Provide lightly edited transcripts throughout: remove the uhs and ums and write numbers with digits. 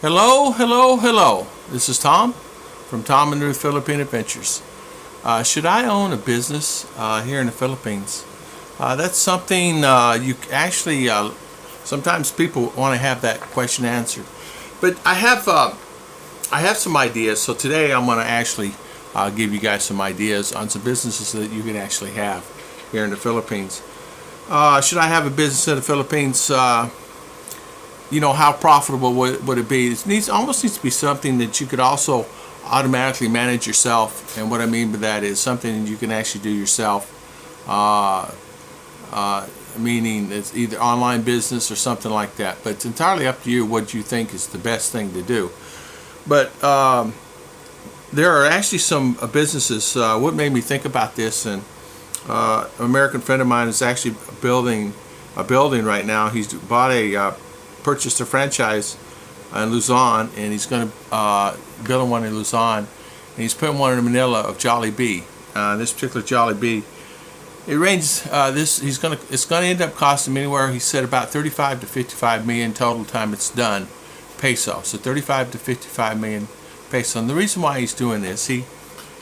Hello, hello, hello. This is Tom from Tom and Ruth Philippine Adventures. Should I own a business here in the Philippines? That's something you actually, sometimes people want to have that question answered. But I have some ideas. So today I'm going to actually give you guys some ideas on some businesses that you can actually have here in the Philippines. Should I have a business in the Philippines? How profitable would it be? Almost needs to be something that you could also automatically manage yourself. And what I mean by that is something that you can actually do yourself. Meaning it's either online business or something like that. But it's entirely up to you what you think is the best thing to do. But there are actually some businesses. What made me think about this, and an American friend of mine is actually building a building right now. He's purchased a franchise in Luzon, and he's going to build one in Luzon, and he's putting one in Manila of Jollibee. This particular Jollibee, it ranges. It's going to end up costing him anywhere. He said about 35 to 55 million total time it's done, peso. So 35 to 55 million peso. And the reason why he's doing this, he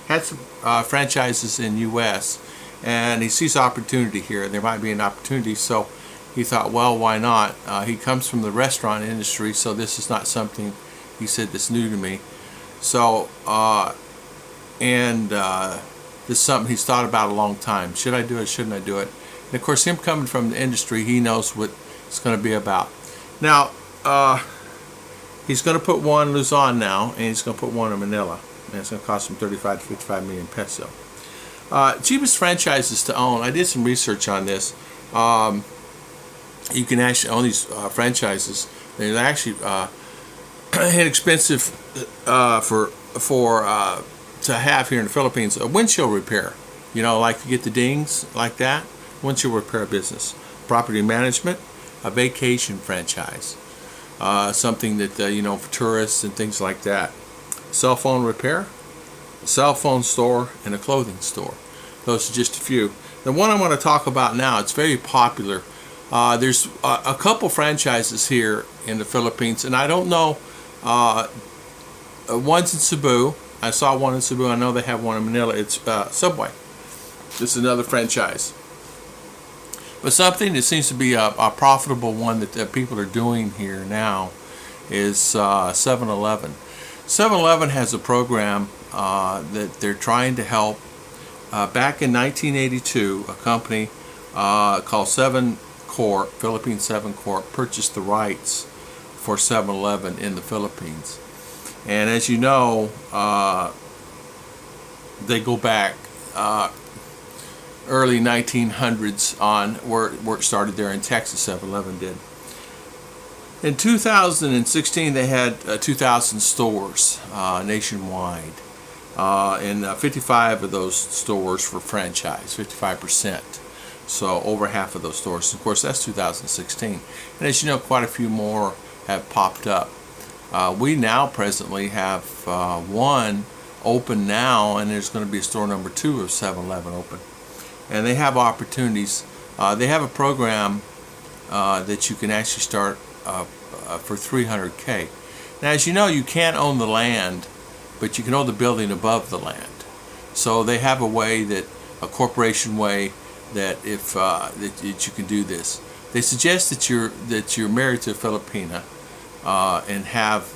had some franchises in U.S. and he sees opportunity here. There might be an opportunity, so he thought, well, why not? He comes from the restaurant industry, so this is not something, he said, that's new to me. So, this is something he's thought about a long time. Should I do it? Shouldn't I do it? And of course, him coming from the industry, he knows what it's going to be about. Now, he's going to put one in Luzon now, and he's going to put one in Manila. And it's going to cost him 35 to 55 million peso. Cheapest franchises to own. I did some research on this. You can actually own these franchises. They're actually inexpensive to have here in the Philippines. A windshield repair, like you get the dings like that. Windshield repair business, property management, a vacation franchise, something that for tourists and things like that. Cell phone repair, a cell phone store, and a clothing store. Those are just a few. The one I want to talk about now, it's very popular. There's a couple franchises here in the Philippines, and I don't know. One's in Cebu. I saw one in Cebu. I know they have one in Manila. It's Subway. This is another franchise. But something that seems to be a profitable one that people are doing here now is 7-Eleven. 7-Eleven has a program that they're trying to help. Back in 1982, a company called Philippine 7 Corp purchased the rights for 7-Eleven in the Philippines. And as you know, they go back early 1900s on where it started there in Texas. 7-Eleven did. In 2016, they had 2,000 stores nationwide. And 55 of those stores were franchise, 55%. So over half of those stores. Of course, that's 2016. And as you know, quite a few more have popped up. We now presently have one open now, and there's going to be a store number 2 of 7-Eleven open. And they have opportunities. They have a program that you can actually start for $300K. Now, as you know, you can't own the land, but you can own the building above the land. So they have a corporation way, that if that you can do this. They suggest that you're married to a Filipina and have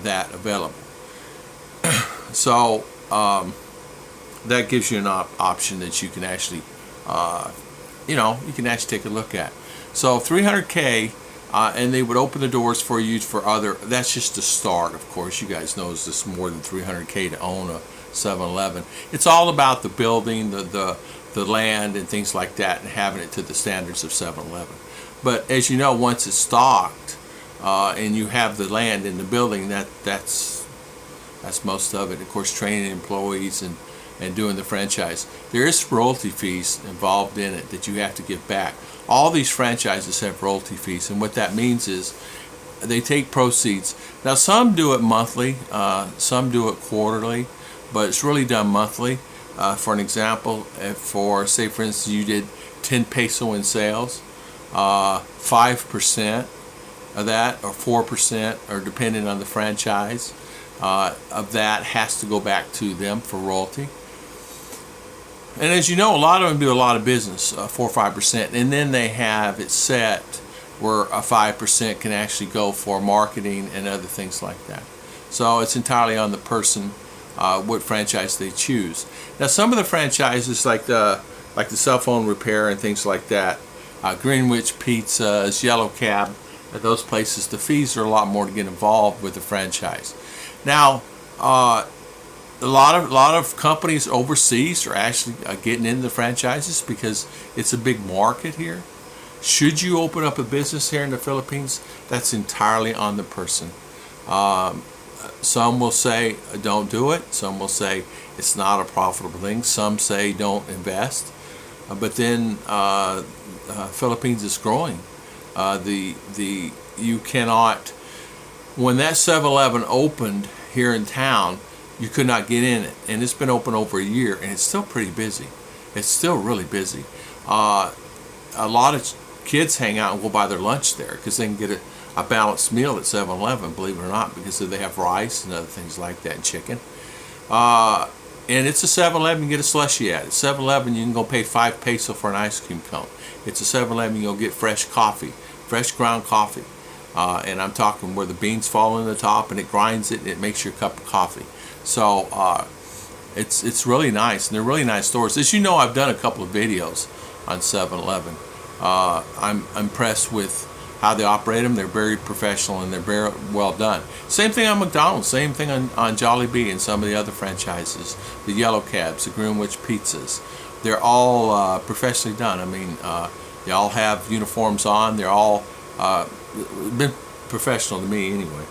that available. So that gives you an option that you can actually you can actually take a look at. So 300K, and they would open the doors for you for other. That's just the start, of course. You guys know it's more than 300K to own a 7-Eleven. It's all about the building, the land and things like that, and having it to the standards of 7-Eleven. But as you know, once it's stocked and you have the land in the building, that's most of it. Of course, training employees and doing the franchise. There is royalty fees involved in it that you have to give back. All these franchises have royalty fees, and what that means is they take proceeds. Now, some do it monthly, some do it quarterly, but it's really done monthly. For an example, say for instance you did 10 peso in sales, 5% of that, or 4%, or depending on the franchise, of that has to go back to them for royalty. And as you know, a lot of them do a lot of business, 4 or 5%, and then they have it set where a 5% can actually go for marketing and other things like that. So it's entirely on the person what franchise they choose. Now, some of the franchises, like the cell phone repair and things like that, Greenwich Pizzas, Yellow Cab, those places, the fees are a lot more to get involved with the franchise. Now, a lot of companies overseas are actually getting into the franchises because it's a big market here. Should you open up a business here in the Philippines? That's entirely on the person. Some will say don't do it. Some will say it's not a profitable thing. Some say don't invest. But then Philippines is growing. You cannot. When that 7-Eleven opened here in town, you could not get in it, and it's been open over a year, and it's still pretty busy. It's still really busy. A lot of kids hang out and go buy their lunch there because they can get a balanced meal at 7-Eleven, believe it or not, because they have rice and other things like that, and chicken. And it's a 7-Eleven you get a slushie at. At 7-Eleven you can go pay 5 pesos for an ice cream cone. It's a 7-Eleven you can go get fresh coffee, fresh ground coffee. And I'm talking where the beans fall in the top and it grinds it and it makes your cup of coffee. So it's really nice, and they're really nice stores. As you know, I've done a couple of videos on 7-Eleven. I'm impressed with how they operate them. They're very professional and they're very well done. Same thing on McDonald's, same thing on Jollibee and some of the other franchises, the Yellow Cabs, the Greenwich Pizzas. They're all professionally done. I mean, they all have uniforms on. They're all been professional to me anyway.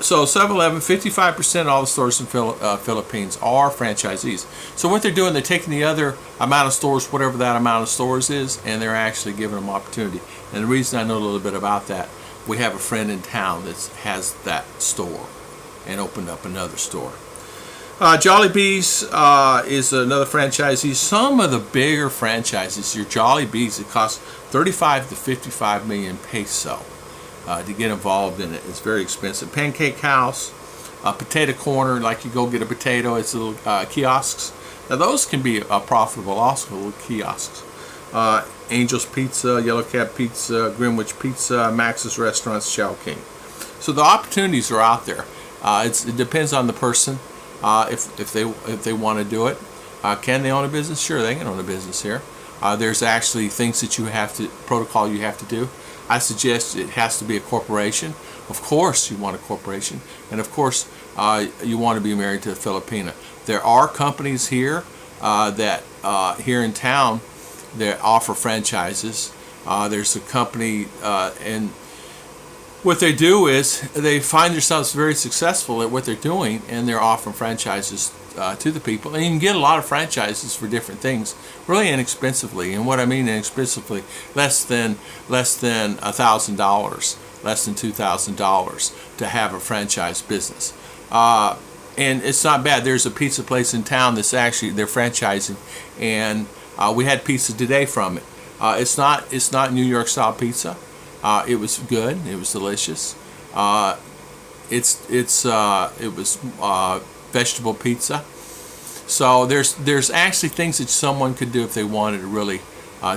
So 7-Eleven, 55% of all the stores in Philippines are franchisees. So what they're doing, they're taking the other amount of stores, whatever that amount of stores is, and they're actually giving them opportunity. And the reason I know a little bit about that, we have a friend in town that has that store and opened up another store. Jollibee's is another franchisee. Some of the bigger franchises, your Jollibee's, it costs 35 to 55 million peso. To get involved in it. It's very expensive. Pancake House, Potato Corner, like you go get a potato, it's little kiosks. Now those can be profitable also, little kiosks. Angel's Pizza, Yellow Cab Pizza, Greenwich Pizza, Max's Restaurants, Chow King. So the opportunities are out there. It depends on the person if they want to do it. Can they own a business? Sure, they can own a business here. There's actually things that protocol you have to do. I suggest it has to be a corporation. Of course you want a corporation. And of course you want to be married to a Filipina. There are companies here that here in town that offer franchises. There's a company and what they do is they find themselves very successful at what they're doing, and they're offering franchises to the people. And you can get a lot of franchises for different things really inexpensively. And what I mean inexpensively, less than $1,000, less than $2,000 to have a franchise business. And it's not bad. There's a pizza place in town that's actually, they're franchising, and we had pizza today from it. It's not New York style pizza. It was good. It was delicious. It was vegetable pizza. So there's actually things that someone could do if they wanted to really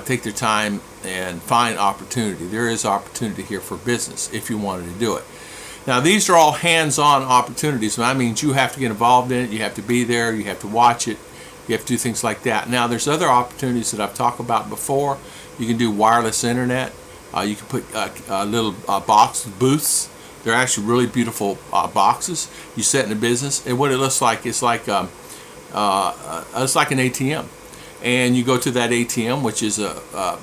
take their time and find opportunity. There is opportunity here for business if you wanted to do it. Now these are all hands-on opportunities. That means you have to get involved in it. You have to be there. You have to watch it. You have to do things like that. Now there's other opportunities that I've talked about before. You can do wireless internet. You can put little box booths. They're actually really beautiful boxes. You set in a business, and what it looks like is like it's like an ATM, and you go to that ATM, which is a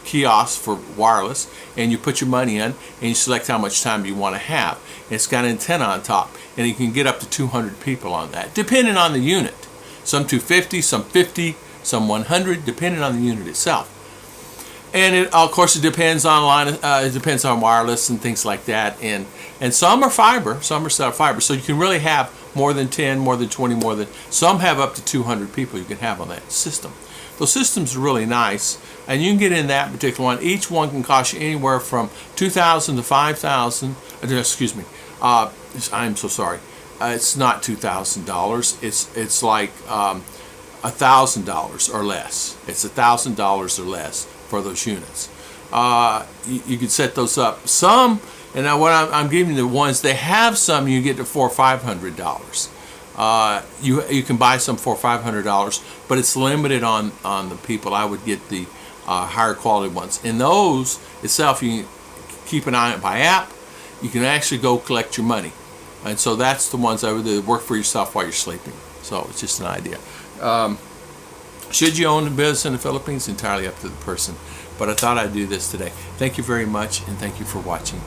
kiosk for wireless, and you put your money in, and you select how much time you want to have. And it's got an antenna on top, and you can get up to 200 people on that, depending on the unit. Some 250, some 50, some 100, depending on the unit itself. And it, of course, it depends on it depends on wireless and things like that. And some are fiber, some are set up fiber. So you can really have more than 10, more than 20, some have up to 200 people you can have on that system. Those systems are really nice, and you can get in that particular one. Each one can cost you anywhere from $2,000 to $5,000. Excuse me. I'm so sorry. It's not $2,000. It's like $1,000 or less. It's $1,000 or less for those units. You can set those up. Some, and now what I'm giving you the ones they have some you get to $400 or $500. You can buy some for $500, but it's limited on the people. I would get the higher quality ones. In those itself, you can keep an eye on it by app. You can actually go collect your money, and so that's the ones that would work for yourself while you're sleeping. So it's just an idea. Should you own a business in the Philippines? Entirely up to the person. But I thought I'd do this today. Thank you very much, and thank you for watching.